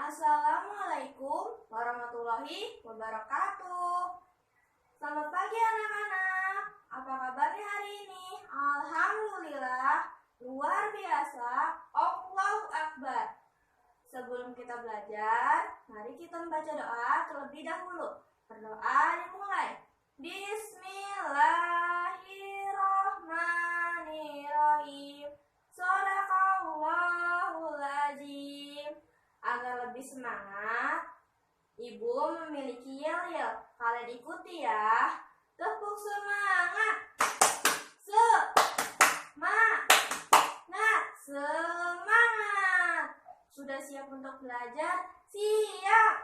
Assalamualaikum warahmatullahi wabarakatuh. Selamat pagi anak-anak. Apa kabarnya hari ini? Alhamdulillah, luar biasa. Allahu Akbar. Sebelum kita belajar, mari kita membaca doa terlebih dahulu. Berdoa dimulai. Bismillahirrahmanirrahim. Shadaqallahul azim. Agar lebih semangat, Ibu memiliki yel-yel. Kalian ikuti ya. Tepuk semangat. Semangat. Sudah siap untuk belajar? Siap.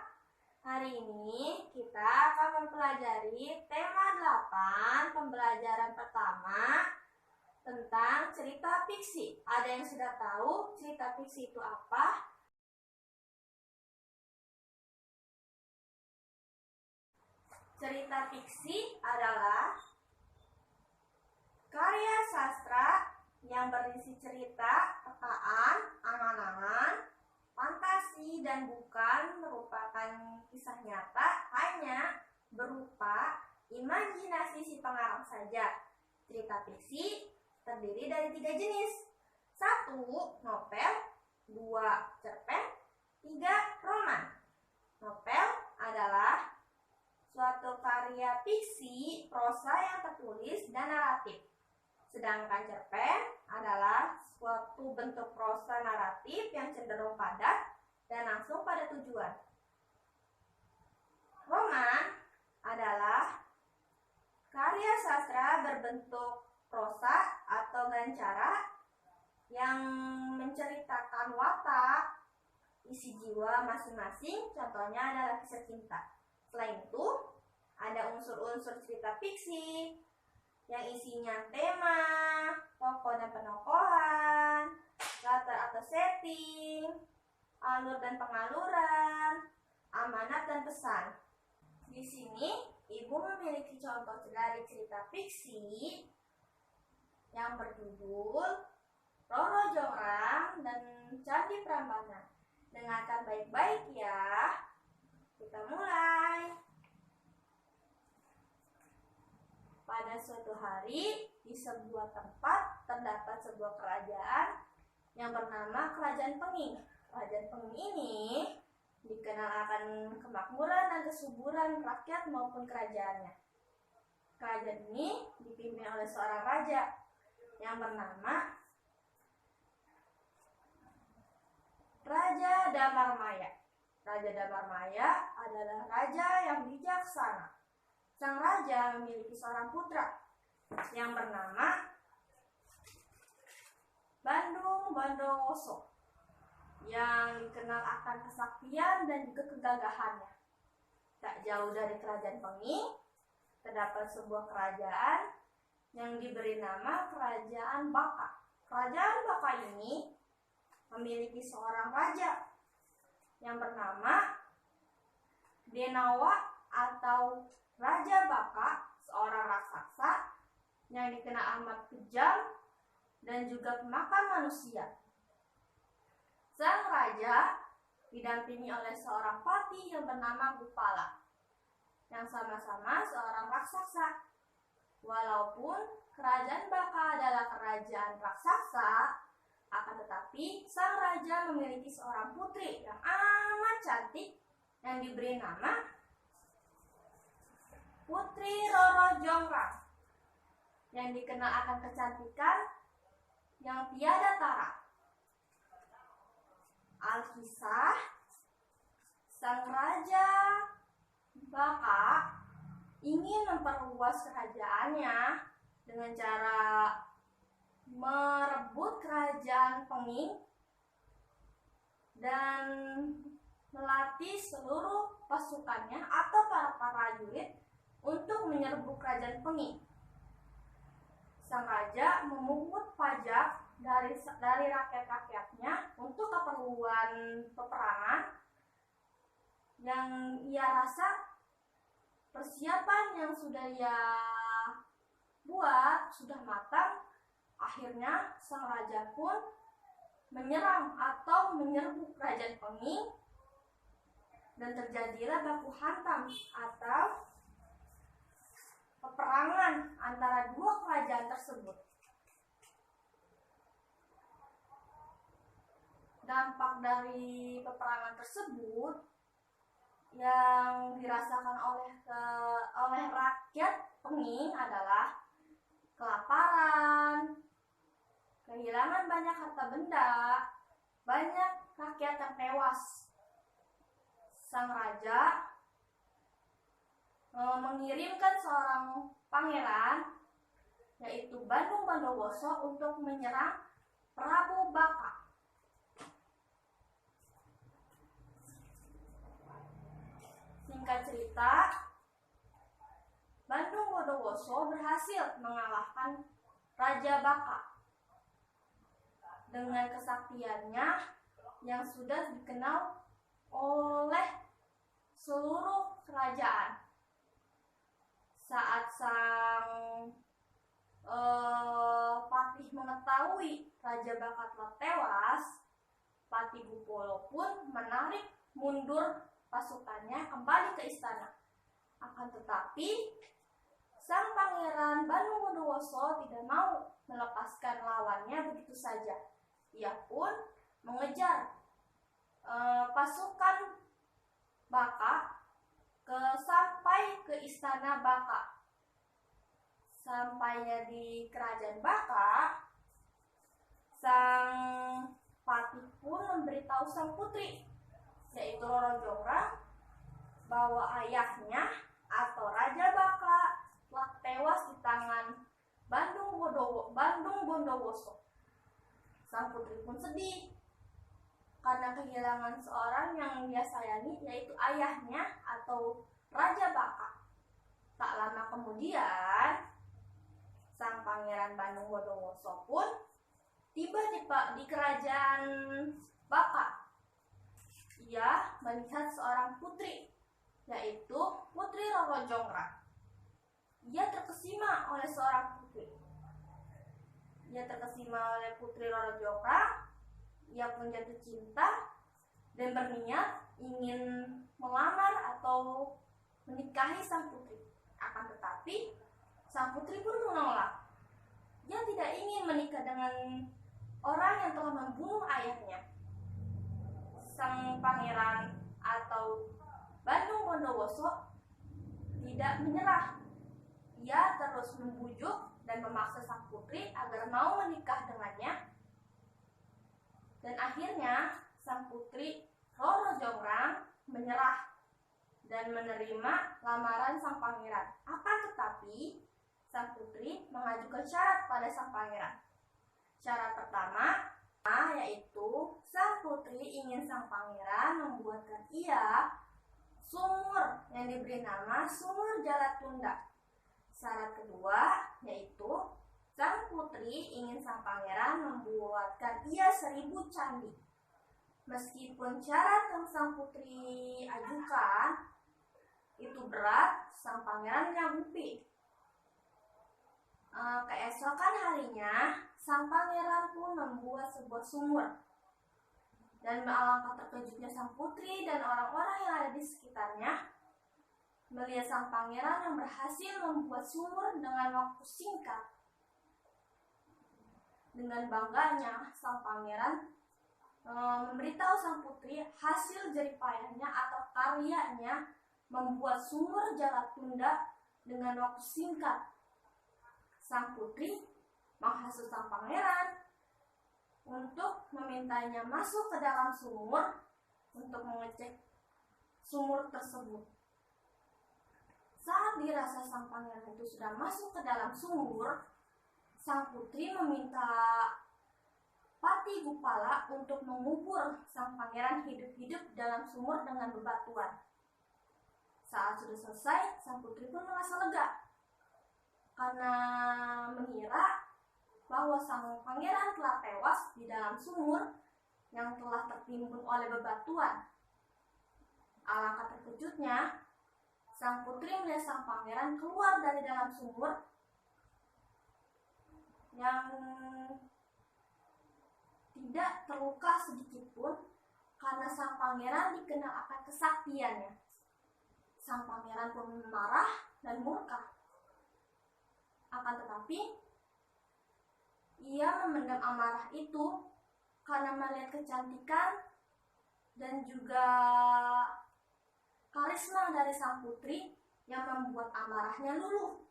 Hari ini kita akan mempelajari tema 8 pembelajaran pertama tentang cerita fiksi. Ada yang sudah tahu cerita fiksi itu apa? Cerita fiksi adalah karya sastra yang berisi cerita, rekaan, angan-angan, fantasi, dan bukan merupakan kisah nyata, hanya berupa imajinasi si pengarang saja. Cerita fiksi terdiri dari 3 jenis. 1. Novel, 2. cerpen, 3. roman. Novel adalah suatu karya fiksi, prosa yang tertulis dan naratif. Sedangkan cerpen adalah suatu bentuk prosa naratif yang cenderung padat dan langsung pada tujuan. Roman adalah karya sastra berbentuk prosa atau gancara yang menceritakan watak, isi jiwa masing-masing, contohnya adalah kisah cinta. Selain itu, ada unsur-unsur cerita fiksi yang isinya tema, tokoh dan penokohan, latar atau setting, alur dan pengaluran, amanat dan pesan. Di sini, Ibu memiliki contoh dari cerita fiksi yang berjudul Roro Jonggrang dan Candi Prambanan. Dengarkan baik-baik ya. Kita mulai. Pada suatu hari, di sebuah tempat terdapat sebuah kerajaan yang bernama Kerajaan Penging. Kerajaan Penging ini dikenal akan kemakmuran dan kesuburan rakyat maupun kerajaannya. Kerajaan ini dipimpin oleh seorang raja yang bernama Raja Damarmaya. Raja Damarmaya adalah raja yang bijaksana. Sang raja memiliki seorang putra yang bernama Bandung Bondowoso yang dikenal akan kesaktian dan juga kegagahannya. Tak jauh dari Kerajaan Penging terdapat sebuah kerajaan yang diberi nama Kerajaan Baka. Kerajaan Baka ini memiliki seorang raja yang bernama Denawa atau Raja Baka, seorang raksasa yang dikenal amat kejam dan juga pemakan manusia. Sang raja didampingi oleh seorang patih yang bernama Bupala, yang sama-sama seorang raksasa. Walaupun kerajaan Baka adalah kerajaan raksasa, akan tetapi sang raja memiliki seorang putri yang amat cantik yang diberi nama Putri Roro Jonggrang, yang dikenal akan kecantikan yang tiada tara. Alkisah, sang raja Baka ingin memperluas kerajaannya dengan cara merebut kerajaan Penging dan melatih seluruh pasukannya atau para prajurit untuk menyerbu kerajaan Penging. Sang raja memungut pajak dari rakyat-rakyatnya untuk keperluan peperangan yang ia rasa persiapan yang sudah ia buat sudah matang. Akhirnya sang raja pun menyerang atau menyerbu kerajaan Penging dan terjadilah baku hantam atau peperangan antara dua kerajaan tersebut. Dampak dari peperangan tersebut yang dirasakan oleh rakyat Penging adalah kelaparan, kehilangan banyak harta benda, banyak rakyat yang tewas. Sang raja mengirimkan seorang pangeran, yaitu Bandung Bondowoso, untuk menyerang Prabu Baka. Singkat cerita, Bandung Bondowoso berhasil mengalahkan Raja Baka dengan kesaktiannya yang sudah dikenal oleh seluruh kerajaan. Saat sang patih mengetahui Raja Baka telah tewas, Patih Gupolo pun menarik mundur pasukannya kembali ke istana. Akan tetapi, sang pangeran Bandung Bondowoso tidak mau melepaskan lawannya begitu saja. Ia pun mengejar pasukan Baka sampai ke istana Baka. Sampainya di kerajaan Baka, sang patih pun memberitahu sang putri, yaitu Roro Jonggrang, bahwa ayahnya atau Raja Baka telah tewas di tangan Bandung Bondowoso. Sang putri pun sedih karena kehilangan seorang yang dia sayangi, yaitu ayahnya atau Raja Baka. Tak lama kemudian, sang pangeran Bandung Bondowoso pun tiba di kerajaan Baka. Ia melihat seorang putri, yaitu Putri Roro Jonggrang. Ia terkesima oleh seorang putri. Putri Roro Jonggrang. Ia pun jatuh cinta dan berniat ingin melamar atau menikahi sang putri. Akan tetapi, sang putri pun menolak. Ia tidak ingin menikah dengan orang yang telah membunuh ayahnya. Sang pangeran atau Bandung Bondowoso tidak menyerah. Ia terus membujuk dan memaksa sang putri agar mau menikah dengannya. Dan akhirnya sang putri Roro Jonggrang menyerah dan menerima lamaran sang pangeran. Akan tetapi, sang putri mengajukan syarat pada sang pangeran. Syarat pertama yaitu sang putri ingin sang pangeran membuatkan ia sumur yang diberi nama Sumur Jalatunda. Syarat kedua yaitu sang putri ingin sang pangeran membuatkan ia 1000 candi. Meskipun syarat yang sang putri ajukan itu berat, sang pangeran menyanggupi. Keesokan harinya, sang pangeran pun membuat sebuah sumur. Dan alangkah terkejutnya sang putri dan orang-orang yang ada di sekitarnya melihat sang pangeran yang berhasil membuat sumur dengan waktu singkat. Dengan bangganya, sang pangeran memberitahu sang putri hasil jeripayahnya atau karyanya membuat sumur Jalatunda dengan waktu singkat. Sang putri menghasut sang pangeran untuk memintanya masuk ke dalam sumur untuk mengecek sumur tersebut. Saat dirasa sang pangeran itu sudah masuk ke dalam sumur, sang putri meminta Patih Gupala untuk mengubur sang pangeran hidup-hidup dalam sumur dengan bebatuan. Saat sudah selesai, sang putri pun merasa lega karena mengira bahwa sang pangeran telah tewas di dalam sumur yang telah tertimbun oleh bebatuan. Alangkah terkejutnya, sang putri melihat sang pangeran keluar dari dalam sumur yang tidak terluka sedikit pun karena sang pangeran dikenal akan kesaktiannya. Sang pangeran pun marah dan murka. Akan tetapi, ia memendam amarah itu karena melihat kecantikan dan juga karisma dari sang putri yang membuat amarahnya luluh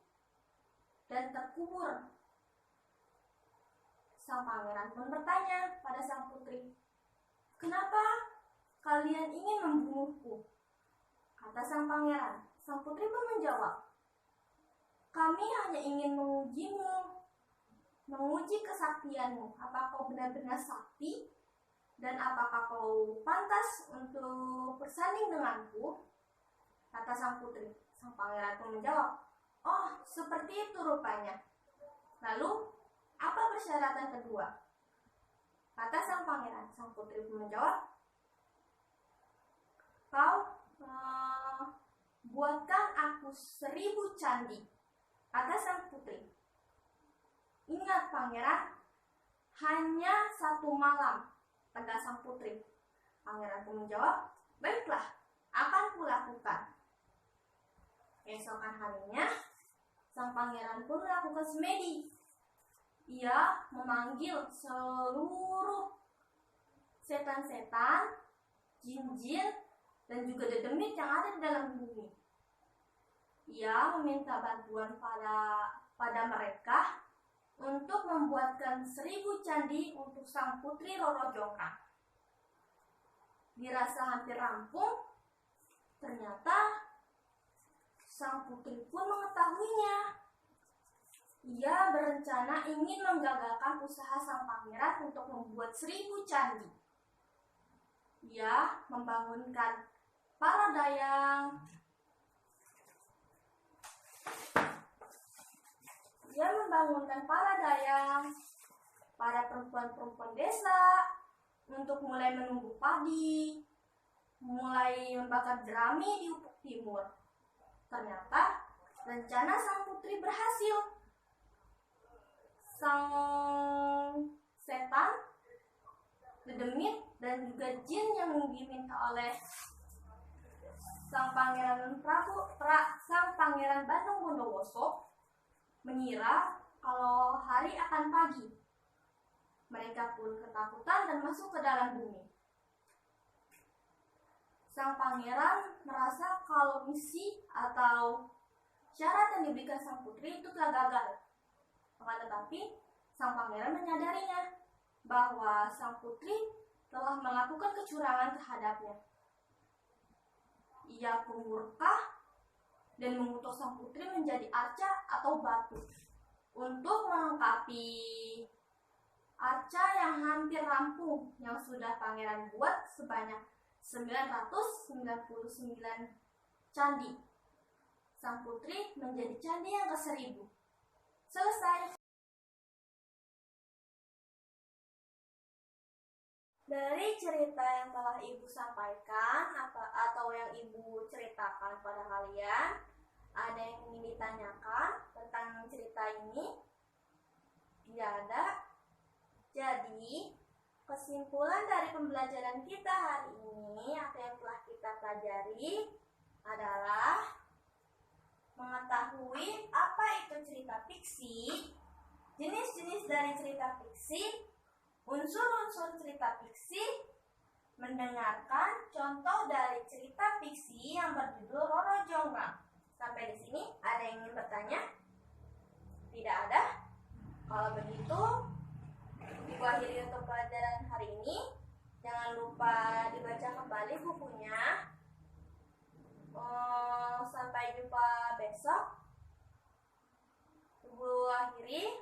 dan terkubur. Sang pangeran pun bertanya pada sang putri, "Kenapa kalian ingin membunuhku?" Kata sang pangeran. Sang putri pun menjawab, "Kami hanya ingin mengujimu, menguji kesaktianmu. Apakah kau benar-benar sakti? Dan apakah kau pantas untuk bersanding denganku?" Kata sang putri. Sang pangeran pun menjawab, "Oh, seperti itu rupanya. Lalu, apa persyaratan kedua?" Kata sang pangeran. Sang putri pun menjawab, "Kau buatkan aku 1000 candi." Kata sang putri. "Ingat pangeran, hanya 1 malam," tegas sang putri. Pangeran pun menjawab, "Baiklah, akan kulakukan." Keesokan harinya, sang pangeran pun melakukan semedi. Ia memanggil seluruh setan-setan, jin-jin, dan juga dedemit yang ada di dalam bumi. Ia meminta bantuan pada mereka untuk membuatkan 1000 candi untuk sang putri Roro Jonggrang. Dirasa hampir rampung, ternyata sang putri pun mengetahuinya. Ia berencana ingin menggagalkan usaha sang pangeran untuk membuat 1000 candi. Ia membangunkan para dayang, para perempuan-perempuan desa untuk mulai menumbuk padi, mulai membakar jerami di ufuk timur. Ternyata rencana sang putri berhasil. Sang setan, dedemit, dan juga jin yang diminta oleh sang pangeran Bandung Bondowoso mengira kalau hari akan pagi. Mereka pun ketakutan dan masuk ke dalam bumi. Sang pangeran merasa kalau misi atau syarat yang diberikan sang putri itu telah gagal. Akan tetapi, sang pangeran menyadarinya bahwa sang putri telah melakukan kecurangan terhadapnya. Ia pun murka dan mengutus sang putri menjadi arca atau batu untuk melengkapi arca yang hampir rampung yang sudah pangeran buat sebanyak 999 candi. Sang putri menjadi candi yang ke-1000. Selesai. Dari cerita yang telah Ibu sampaikan atau yang Ibu ceritakan pada kalian, ada yang ingin ditanyakan tentang cerita ini? Tidak ada. Jadi, kesimpulan dari pembelajaran kita hari ini atau yang telah kita pelajari adalah mengetahui apa itu cerita fiksi, jenis-jenis dari cerita fiksi, unsur-unsur cerita fiksi, mendengarkan contoh dari cerita fiksi yang berjudul Roro Jonggrang. Sampai di sini ada yang ingin bertanya? Tidak ada? Kalau begitu, Ibu akhiri untuk pelajaran hari ini. Jangan lupa dibaca kembali bukunya. Sampai jumpa besok. Ibu akhiri.